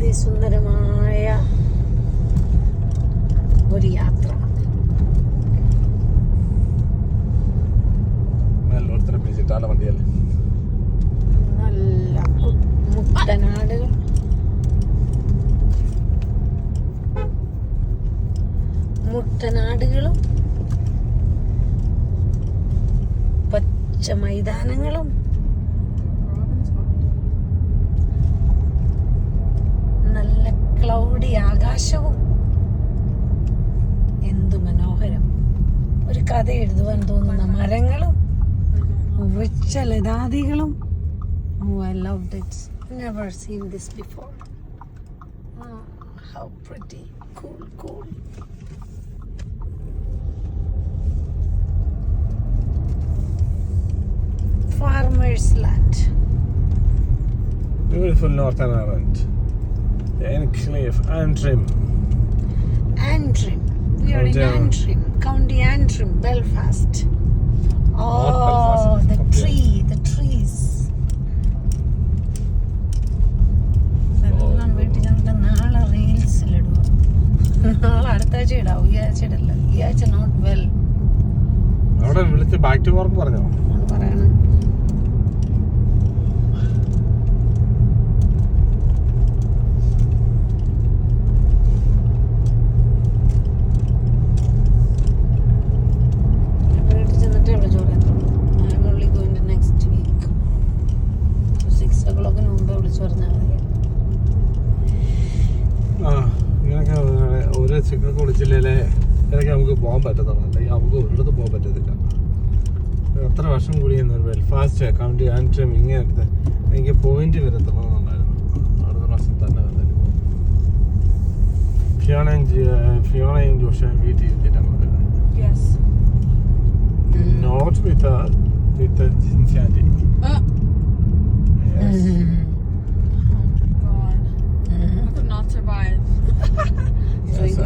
അതിസുന്ദരമായ ഒരു യാത്ര. നല്ല മുട്ടനാടുകൾ, മുട്ടനാടുകളും പച്ച മൈതാനങ്ങളും നല്ല ക്ലൗഡി ആകാശവും. എന്തു മനോഹരം! ഒരു കഥ എഴുതുവാൻ തോന്നുന്ന മരങ്ങളും വൃക്ഷലതാദികളും. Oh, I loved it. Never seen this before. Oh, how pretty. Cool. Farmer's land. Beautiful Northern Ireland. The enclave Antrim. Antrim. We are in Antrim, County Antrim, Belfast. Oh, Belfast. the trees. എല്ലാം വീട്ടിൽ ഞങ്ങളുടെ നാളെ റീൽസിലിടുക. നാളെ അടുത്ത ആഴ്ച ഇടാവും, ഈ ആഴ്ച ഇടല്ല. ഈ ആഴ്ച നോട്ട് വെൽ. അവിടെ വിളിച്ച് ബാക്ക് ടു വർക്ക് പറഞ്ഞോ? അത് പറയണം. വീട്ടിൽ ചെന്നിട്ടേ വിളിച്ചു പറയത്തുള്ളൂ. I'm only going to next week. 6 o'clock മുമ്പേ വിളിച്ചു പറഞ്ഞാൽ മതി. ഇങ്ങനൊക്കെ ഒരു ചിക്കനൊക്കെ വിളിച്ചില്ലേ ഇതൊക്കെ നമുക്ക് പോകാൻ പറ്റത്തുള്ളൂ. അല്ലെങ്കിൽ നമുക്ക് ഒരിടത്ത് പോകാൻ പറ്റത്തില്ല. എത്ര വർഷം കൂടി ബെൽഫാസ്റ്റ് കൗണ്ടി ആൻട്രം ഇങ്ങനെ എനിക്ക് പോയിന്റ് വരത്തണമെന്നുണ്ടായിരുന്നു. അടുത്ത പ്രാവശ്യം തന്നെ വന്നിട്ട് ഫിയോണയും ജോഷയും വീട്ടിൽ ഇരുത്തിയിട്ടാണ് വരുന്നത്. നോട്ട് വിത്ത് ജിൻസാൻഡി. Oh God. I could not survive. So you